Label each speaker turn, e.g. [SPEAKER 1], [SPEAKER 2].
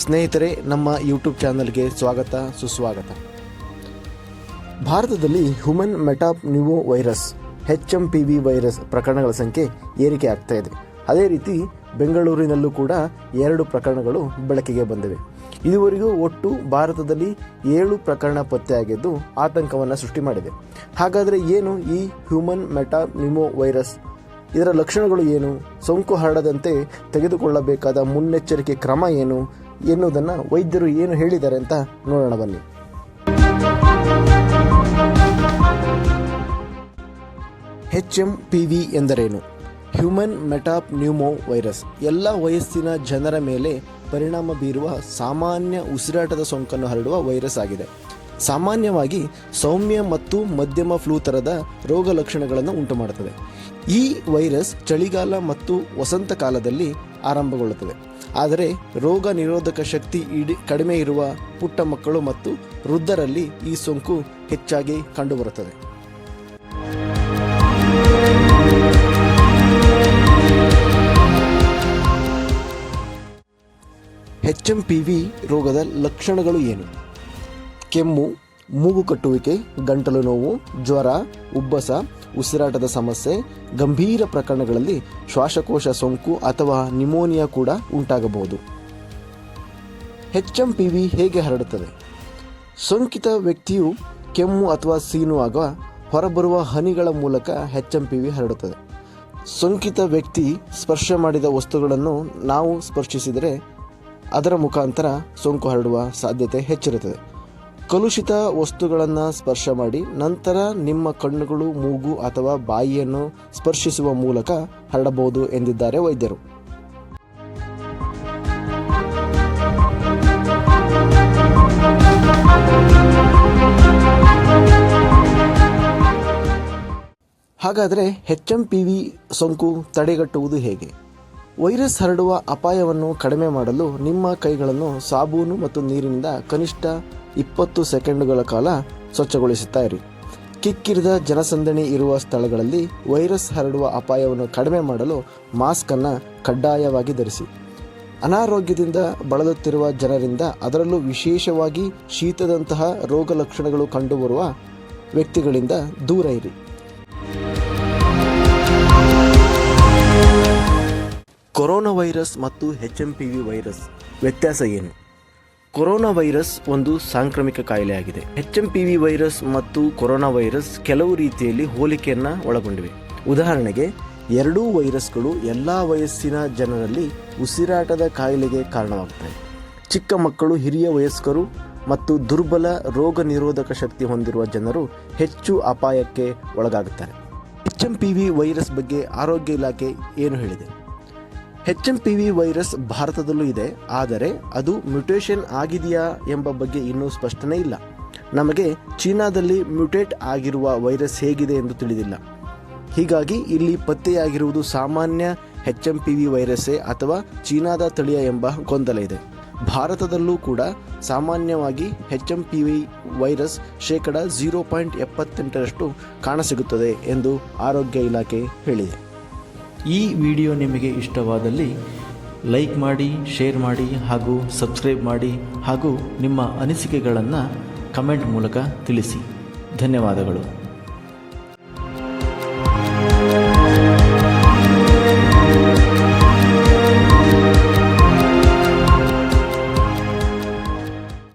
[SPEAKER 1] ಸ್ನೇಹಿತರೆ, ನಮ್ಮ ಯೂಟ್ಯೂಬ್ ಚಾನಲ್ಗೆ ಸ್ವಾಗತ ಸುಸ್ವಾಗತ. ಭಾರತದಲ್ಲಿ human metapneumo virus HMPV virus ಪ್ರಕರಣಗಳ ಸಂಖ್ಯೆ ಏರಿಕೆ ಆಗ್ತಾ ಇದೆ. ಅದೇ ರೀತಿ ಬೆಂಗಳೂರಿನಲ್ಲೂ ಕೂಡ 2 ಪ್ರಕರಣಗಳು ಬೆಳಕಿಗೆ ಬಂದಿವೆ. ಇದುವರೆಗೂ ಒಟ್ಟು ಭಾರತದಲ್ಲಿ 7 ಪ್ರಕರಣ ಪತ್ತೆಯಾಗಿದ್ದು ಆತಂಕವನ್ನು ಸೃಷ್ಟಿ ಮಾಡಿದೆ. ಹಾಗಾದರೆ ಏನು ಈ ಹ್ಯೂಮನ್ ಮೆಟಾಪ್ನ್ಯೂಮೋ ವೈರಸ್? ಇದರ ಲಕ್ಷಣಗಳು ಏನು? ಸೋಂಕು ಹರಡದಂತೆ ತೆಗೆದುಕೊಳ್ಳಬೇಕಾದ ಮುನ್ನೆಚ್ಚರಿಕೆ ಕ್ರಮ ಏನು ಎನ್ನುವುದನ್ನು ವೈದ್ಯರು ಏನು ಹೇಳಿದ್ದಾರೆ ಅಂತ ನೋಡೋಣ ಬನ್ನಿ. HMPV ಎಂದರೇನು? ಹ್ಯೂಮನ್ ಮೆಟಾಪ್ನ್ಯೂಮೋ ವೈರಸ್ ಎಲ್ಲ ವಯಸ್ಸಿನ ಜನರ ಮೇಲೆ ಪರಿಣಾಮ ಬೀರುವ ಸಾಮಾನ್ಯ ಉಸಿರಾಟದ ಸೋಂಕನ್ನು ಹರಡುವ ವೈರಸ್ ಆಗಿದೆ. ಸಾಮಾನ್ಯವಾಗಿ ಸೌಮ್ಯ ಮತ್ತು ಮಧ್ಯಮ ಫ್ಲೂ ಥರದ ರೋಗ ಲಕ್ಷಣಗಳನ್ನು ಉಂಟುಮಾಡುತ್ತದೆ. ಈ ವೈರಸ್ ಚಳಿಗಾಲ ಮತ್ತು ವಸಂತ ಕಾಲದಲ್ಲಿ ಆರಂಭಗೊಳ್ಳುತ್ತದೆ. ಆದರೆ ರೋಗ ನಿರೋಧಕ ಶಕ್ತಿ ಕಡಿಮೆ ಇರುವ ಪುಟ್ಟ ಮಕ್ಕಳು ಮತ್ತು ವೃದ್ಧರಲ್ಲಿ ಈ ಸೋಂಕು ಹೆಚ್ಚಾಗಿ ಕಂಡುಬರುತ್ತದೆ. HMPV ರೋಗದ ಲಕ್ಷಣಗಳು ಏನು? ಕೆಮ್ಮು, ಮೂಗು ಕಟ್ಟುವಿಕೆ, ಗಂಟಲು ನೋವು, ಜ್ವರ, ಉಬ್ಬಸ, ಉಸಿರಾಟದ ಸಮಸ್ಯೆ, ಗಂಭೀರ ಪ್ರಕರಣಗಳಲ್ಲಿ ಶ್ವಾಸಕೋಶ ಸೋಂಕು ಅಥವಾ ನ್ಯುಮೋನಿಯಾ ಕೂಡ ಉಂಟಾಗಬಹುದು. HMPV ಹೇಗೆ ಹರಡುತ್ತದೆ? ಸೋಂಕಿತ ವ್ಯಕ್ತಿಯು ಕೆಮ್ಮು ಅಥವಾ ಸೀನುವಾಗ ಹೊರಬರುವ ಹನಿಗಳ ಮೂಲಕ HMPV ಹರಡುತ್ತದೆ. ಸೋಂಕಿತ ವ್ಯಕ್ತಿ ಸ್ಪರ್ಶ ಮಾಡಿದ ವಸ್ತುಗಳನ್ನು ನಾವು ಸ್ಪರ್ಶಿಸಿದರೆ ಅದರ ಮುಖಾಂತರ ಸೋಂಕು ಹರಡುವ ಸಾಧ್ಯತೆ ಹೆಚ್ಚಿರುತ್ತದೆ. ಕಲುಷಿತ ವಸ್ತುಗಳನ್ನು ಸ್ಪರ್ಶ ಮಾಡಿ ನಂತರ ನಿಮ್ಮ ಕಣ್ಣುಗಳು, ಮೂಗು ಅಥವಾ ಬಾಯಿಯನ್ನು ಸ್ಪರ್ಶಿಸುವ ಮೂಲಕ ಹರಡಬಹುದು ಎಂದಿದ್ದಾರೆ ವೈದ್ಯರು. ಹಾಗಾದರೆ HMPV ಸೋಂಕು ತಡೆಗಟ್ಟುವುದು ಹೇಗೆ? ವೈರಸ್ ಹರಡುವ ಅಪಾಯವನ್ನು ಕಡಿಮೆ ಮಾಡಲು ನಿಮ್ಮ ಕೈಗಳನ್ನು ಸಾಬೂನು ಮತ್ತು ನೀರಿನಿಂದ ಕನಿಷ್ಠ 20 ಸೆಕೆಂಡುಗಳ ಕಾಲ ಸ್ವಚ್ಛಗೊಳಿಸುತ್ತಾ ಇರಿ. ಕಿಕ್ಕಿರಿದ ಜನಸಂದಣಿ ಇರುವ ಸ್ಥಳಗಳಲ್ಲಿ ವೈರಸ್ ಹರಡುವ ಅಪಾಯವನ್ನು ಕಡಿಮೆ ಮಾಡಲು ಮಾಸ್ಕನ್ನು ಕಡ್ಡಾಯವಾಗಿ ಧರಿಸಿ. ಅನಾರೋಗ್ಯದಿಂದ ಬಳಲುತ್ತಿರುವ ಜನರಿಂದ, ಅದರಲ್ಲೂ ವಿಶೇಷವಾಗಿ ಶೀತದಂತಹ ರೋಗ ಲಕ್ಷಣಗಳು ಕಂಡುಬರುವ ವ್ಯಕ್ತಿಗಳಿಂದ ದೂರ ಇರಿ. ಕೊರೋನಾ ವೈರಸ್ ಮತ್ತು HMPV ವೈರಸ್ ವ್ಯತ್ಯಾಸ ಏನು? ಕೊರೋನಾ ವೈರಸ್ ಒಂದು ಸಾಂಕ್ರಾಮಿಕ ಕಾಯಿಲೆಯಾಗಿದೆ. HMPV ವೈರಸ್ ಮತ್ತು ಕೊರೋನಾ ವೈರಸ್ ಕೆಲವು ರೀತಿಯಲ್ಲಿ ಹೋಲಿಕೆಯನ್ನು ಒಳಗೊಂಡಿವೆ. ಉದಾಹರಣೆಗೆ, ಎರಡೂ ವೈರಸ್ಗಳು ಎಲ್ಲ ವಯಸ್ಸಿನ ಜನರಲ್ಲಿ ಉಸಿರಾಟದ ಕಾಯಿಲೆಗೆ ಕಾರಣವಾಗುತ್ತವೆ. ಚಿಕ್ಕ ಮಕ್ಕಳು, ಹಿರಿಯ ವಯಸ್ಕರು ಮತ್ತು ದುರ್ಬಲ ರೋಗ ನಿರೋಧಕ ಶಕ್ತಿ ಹೊಂದಿರುವ ಜನರು ಹೆಚ್ಚು ಅಪಾಯಕ್ಕೆ ಒಳಗಾಗುತ್ತಾರೆ. HMPV ವೈರಸ್ ಬಗ್ಗೆ ಆರೋಗ್ಯ ಇಲಾಖೆ ಏನು ಹೇಳಿದೆ? HMPV ವೈರಸ್ ಭಾರತದಲ್ಲೂ ಇದೆ, ಆದರೆ ಅದು ಮ್ಯುಟೇಷನ್ ಆಗಿದೆಯಾ ಎಂಬ ಬಗ್ಗೆ ಇನ್ನೂ ಸ್ಪಷ್ಟನೆ ಇಲ್ಲ. ನಮಗೆ ಚೀನಾದಲ್ಲಿ ಮ್ಯುಟೇಟ್ ಆಗಿರುವ ವೈರಸ್ ಹೇಗಿದೆ ಎಂದು ತಿಳಿದಿಲ್ಲ. ಹೀಗಾಗಿ ಇಲ್ಲಿ ಪತ್ತೆಯಾಗಿರುವುದು ಸಾಮಾನ್ಯ HMPV ವೈರಸ್ಸೇ ಅಥವಾ ಚೀನಾದ ತಳಿಯ ಎಂಬ ಗೊಂದಲ ಇದೆ. ಭಾರತದಲ್ಲೂ ಕೂಡ ಸಾಮಾನ್ಯವಾಗಿ HMPV ವೈರಸ್ 0.78% ಕಾಣಸಿಗುತ್ತದೆ ಎಂದು ಆರೋಗ್ಯ ಇಲಾಖೆ ಹೇಳಿದೆ.
[SPEAKER 2] ಈ ವಿಡಿಯೋ ನಿಮಗೆ ಇಷ್ಟವಾದಲ್ಲಿ ಲೈಕ್ ಮಾಡಿ, ಶೇರ್ ಮಾಡಿ ಹಾಗೂ ಸಬ್ಸ್ಕ್ರೈಬ್ ಮಾಡಿ ಹಾಗೂ ನಿಮ್ಮ ಅನಿಸಿಕೆಗಳನ್ನು ಕಮೆಂಟ್ ಮೂಲಕ ತಿಳಿಸಿ. ಧನ್ಯವಾದಗಳು.